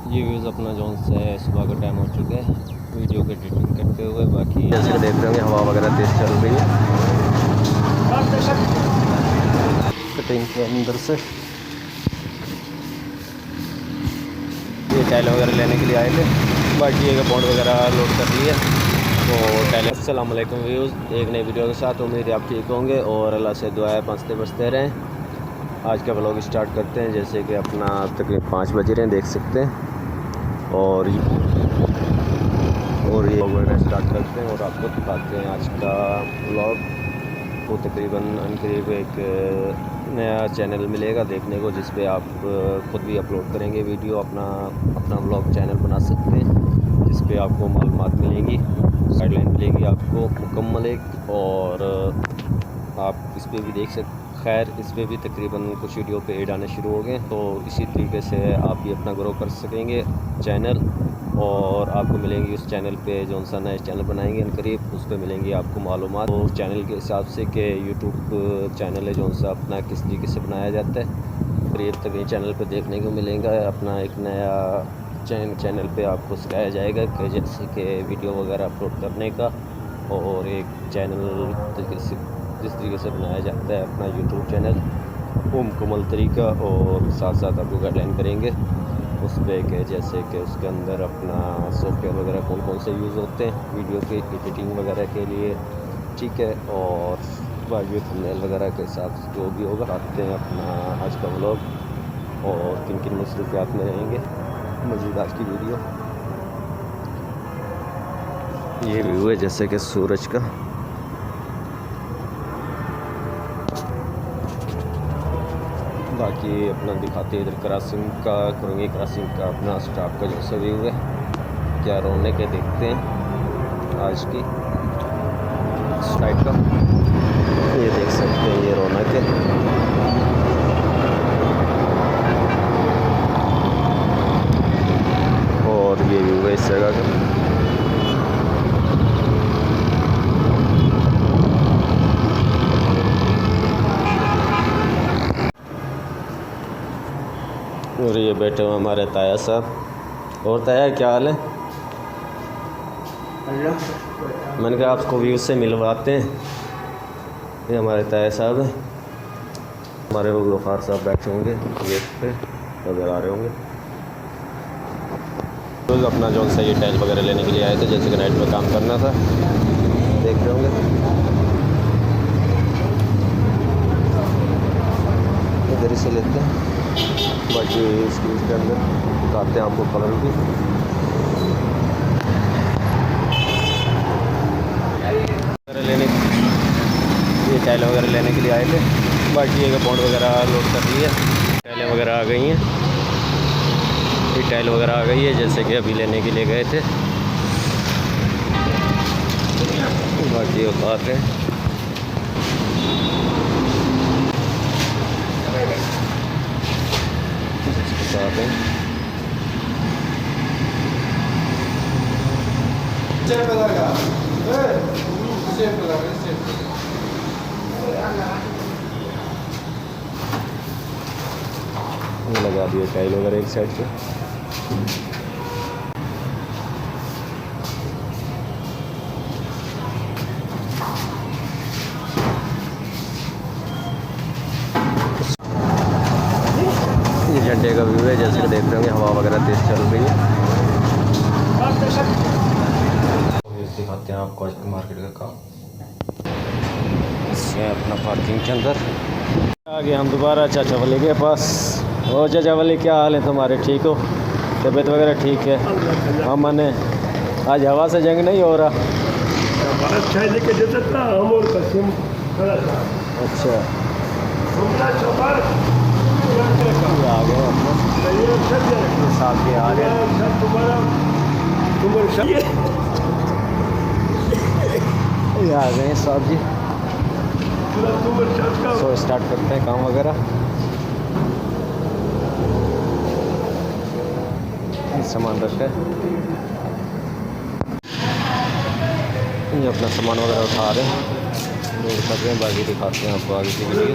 ये व्यूज़ अपना जौन से सुबह का टाइम हो चुका है वीडियो की एडिटिंग करते हुए। बाकी जैसे कि देख रहे होंगे हवा वगैरह तेज़ चल रही है कटिंग के अंदर से। ये टाइल वगैरह लेने के लिए आए थे, बाकी एक बॉन्ड वगैरह लोड कर ली है तो टाइल। अस्सलाम वालेकुम व्यूज़, एक नई वीडियो के साथ उम्मीद है आप ठीक होंगे और अल्लाह से दुआ है बचते बचते रहें। आज का व्लॉग स्टार्ट करते हैं। जैसे कि अपना तकरीबन 5 बज रहे हैं, देख सकते हैं। और ये वगैरह स्टार्ट करते हैं और आपको दिखाते हैं आज का व्लॉग। तो तकरीबन करीब एक नया चैनल मिलेगा देखने को, जिस पे आप ख़ुद भी अपलोड करेंगे वीडियो, अपना व्लॉग चैनल बना सकते हैं, जिस पे आपको मालूमात मिलेंगी, गाइडलाइन मिलेगी आपको मुकम्मल एक। और आप इस पर भी देख सकते। खैर, इस पर भी तकरीबन कुछ वीडियो पे ऐड आने शुरू हो गए, तो इसी तरीके से आप भी अपना ग्रो कर सकेंगे चैनल। और आपको मिलेंगी उस चैनल पे जो सा नए चैनल बनाएंगे करीब, उस पर मिलेंगी आपको मालूमात और चैनल के हिसाब से कि यूट्यूब चैनल है जो सा अपना किस तरीके से बनाया जाता है। करीब तक ये चैनल पे देखने को मिलेगा अपना एक नया चैनल पे आपको सिखाया जाएगा कि जैसे कि वीडियो वगैरह अपलोड करने का, और एक चैनल जिस तरीके से बनाया जाता है अपना यूट्यूब चैनल, वो मुकम्मल तरीका। और साथ साथ आपको गाइडलाइन करेंगे उस पर कि जैसे कि उसके अंदर अपना सॉफ्टवेयर वगैरह कौन कौन से यूज़ होते हैं वीडियो की एडिटिंग वगैरह के लिए, ठीक है। और बाकी थंबनेल वगैरह के साथ जो भी होगा आते हैं अपना आज का व्लॉग, और किन किन मसरूफियात में रहेंगे मज़ीद आज की वीडियो। ये व्यू है जैसे कि सूरज का। बाकी अपना दिखाते हैं इधर क्रॉसिंग का, कुरंगी क्रॉसिंग का अपना स्टाफ का जैसा व्यू है। क्या रौनक है, देखते हैं आज की साइड का। ये देख सकते हैं, ये रौनक है। और ये व्यू है इस जगह का। और ये बैठे हुए हमारे ताया साहब। और ताया, क्या हाल है? मैंने कहा आपको व्यूज़ से मिलवाते हैं। ये हमारे ताया साहब हैं। हमारे वो गफ़ार साहब बैठे होंगे गेट पे, नज़र आ रहे होंगे। तो अपना जो सा ये टाइल वगैरह लेने के लिए आए थे, जैसे कि नाइट में काम करना था, देख रहे होंगे। इधर से लेते हैं, बाकी इसके अंदर दिखाते हैं आपको कलर भी। ये टाइल वगैरह लेने के लिए आए थे, बाकी एक बॉन्ड वगैरह लोड कर ली है। टाइलें वगैरह आ गई हैं, ये टाइल वगैरह आ गई है जैसे कि अभी लेने के लिए गए थे। बाकी उतार रहे हैं। लगा दिए टाइल वगैरह एक साइड से। ये झंडे का व्यू है जैसे कि देख रहे होंगे, हवा वगैरह तेज़ चल रही है। दिखाते हैं आपको आज मार्केट का काम। इसमें अपना पार्किंग के अंदर आ गए हम दोबारा चाचा वाले के पास। और चाचा वाले, क्या हाल है तुम्हारे? ठीक हो? तबीयत वगैरह ठीक है? हाँ, मैंने आज हवा से जंग नहीं हो रहा। अच्छा, आ गए अपने साथ के आ रहे ये आ गए साहब जी। सो स्टार्ट करते हैं काम वगैरह। सामान रखा है, ये अपना सामान वगैरह उठा रहे हैं, लोड कर रहे हैं। बाकी दिखाते हैं आपको आगे की वीडियो।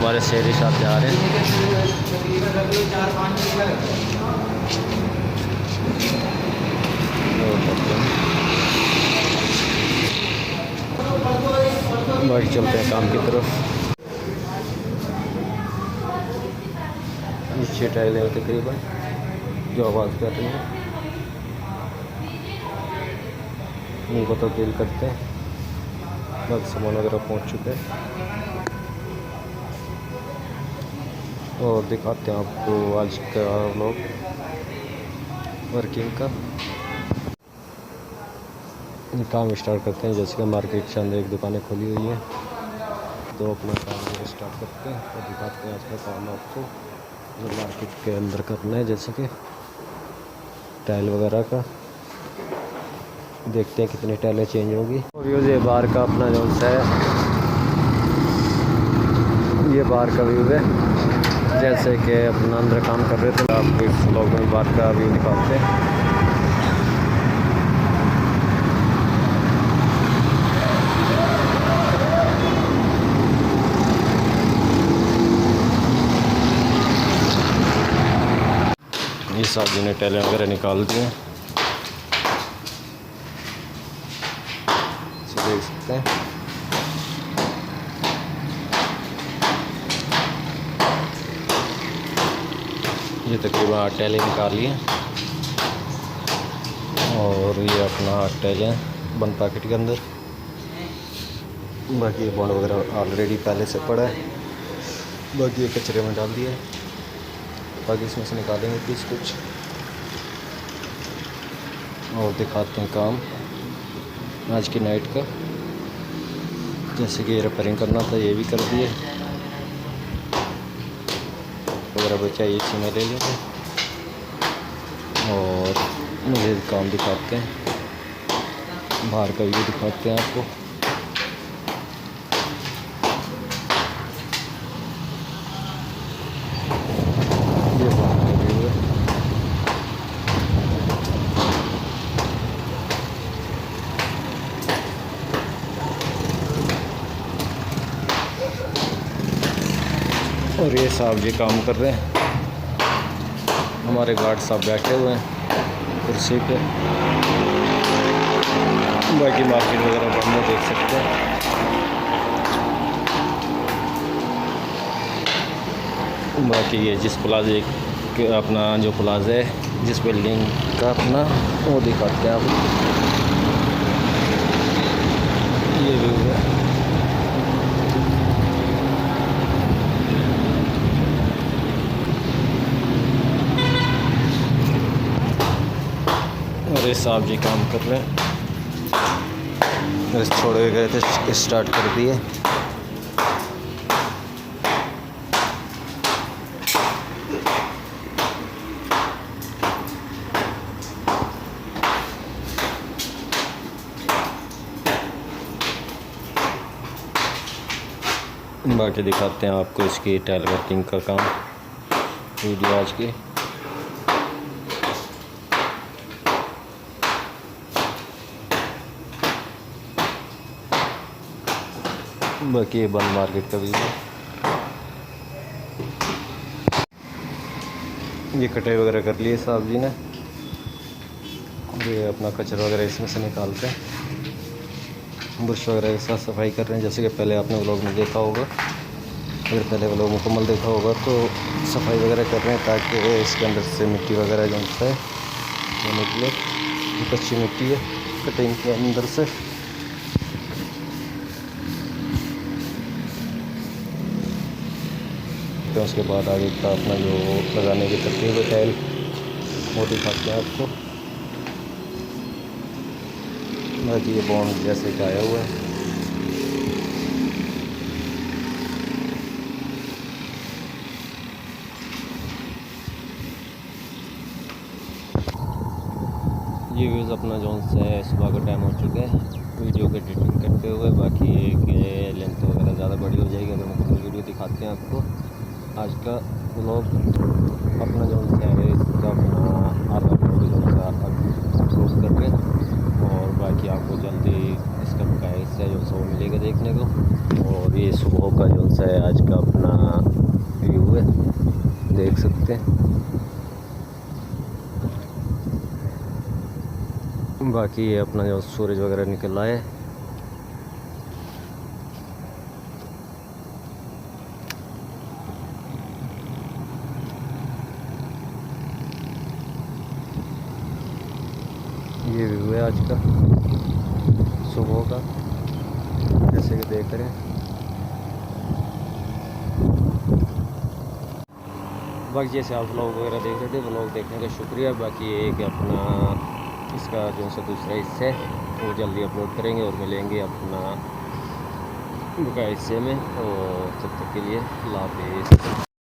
हमारे शहरी साहब जा रहे हैं। बाकी चलते हैं काम की तरफ। नीचे टाइलें तकरीबन जो आवाज़ कर रही हैं उनको तब्दील करते हैं। बाकी सामान वगैरह पहुँच चुके हैं और दिखाते हैं आपको आज का व्लॉग वर्किंग का। काम स्टार्ट करते हैं। जैसे कि मार्केट के अंदर एक दुकानें खुली हुई हैं तो अपना काम स्टार्ट करते हैं और दिखाते हैं आज का काम आपको मार्केट के अंदर करना है। जैसे कि टाइल वगैरह का देखते हैं कितनी टाइलें चेंज होगी। और ये बाहर का अपना जो है ये बाहर का व्यू है। जैसे कि अपना अंदर काम कर रहे थे आपको इस व्लॉग में बाहर का व्यू दिखाते हैं। ये साहब ने टाइलें वगैरह निकाल दी हैं, देख सकते हैं। ये तकरीबन 8 टाइलें निकाल ली हैं और ये अपना 8 टाइलें बंद पैकेट के अंदर। बाकी ये बॉन्ड वगैरह ऑलरेडी पहले से पड़ा है। बाकी ये कचरे में डाल दिया है। बाकी इसमें से निकालेंगे पीस कुछ और दिखाते हैं काम आज की नाइट का। जैसे कि ये रिपेयरिंग करना था ये भी कर दिए वगैरह बचा ये इसी में ले लेंगे और मुझे काम दिखाते हैं। बाहर का व्यू दिखाते हैं आपको। ये बाहर का व्यू है। और ये साहब जी काम कर रहे हैं। हमारे गार्ड साहब बैठे हुए हैं कुर्सी पे। बाकी मार्केट वगैरह बंद है देख सकते हैं। बाकी ये जिस प्लाजे के अपना जो प्लाजा है जिस बिल्डिंग का अपना वो दिखाते हैं आप। ये व्यू है। और ये साहब जी काम कर रहे हैं। छोड़े गए थे स्टार्ट कर दिए। बाकी दिखाते हैं आपको इसकी टाइल वर्किंग का काम वीडियो आज की। बाकी ये बंद मार्केट का व्यू है। ये कटाई वगैरह कर लिए साहब जी ने। ये अपना कचरा वगैरह इसमें से निकालते हैं। ब्रश वगैरह के साथ सफाई कर रहे हैं। जैसे कि पहले आपने व्लॉग में देखा होगा। अगर पहले व्लॉग मुकम्मल देखा होगा तो सफाई वगैरह कर रहे हैं ताकि इसके अंदर से मिट्टी वगैरह जो है वो निकले। कच्ची मिट्टी है कटिंग के अंदर से। तो उसके बाद आगे का अपना जो लगाने की तरतीब है टाइल वो दिखाते हैं आपको। बाकी ये बॉन्ड जैसे कि आया हुआ है। ये व्यूज़ अपना जोन से सुबह का टाइम हो चुका है वीडियो के एडिटिंग करते हुए। बाकी एक लेंथ वगैरह ज़्यादा बड़ी हो जाएगी अगर मुकम्मल वीडियो दिखाते हैं आपको। आज का व्लॉग अपना जो है इसका अपना आधा व्लॉग जो है अपलोड कर रहे हैं और बाकी आपको जल्दी इसका बकाया हिस्सा जो है वो मिलेगा देखने को। और ये सुबह का जो है आज का अपना व्यू है देख सकते हैं। बाकी ये अपना जो सूरज वगैरह निकल रहा है। ये व्यू है आज का सुबह का, जैसे कि देख रहे हैं। बाकी जैसे आप व्लॉग वगैरह देख रहे थे, व्लॉग देखने का शुक्रिया। बाकी ये कि अपना इसका जो सा दूसरा हिस्सा है वो जल्दी अपलोड करेंगे और मिलेंगे अपना बकाया हिस्से में। और तब तक के लिए अल्लाह हाफ़िज़।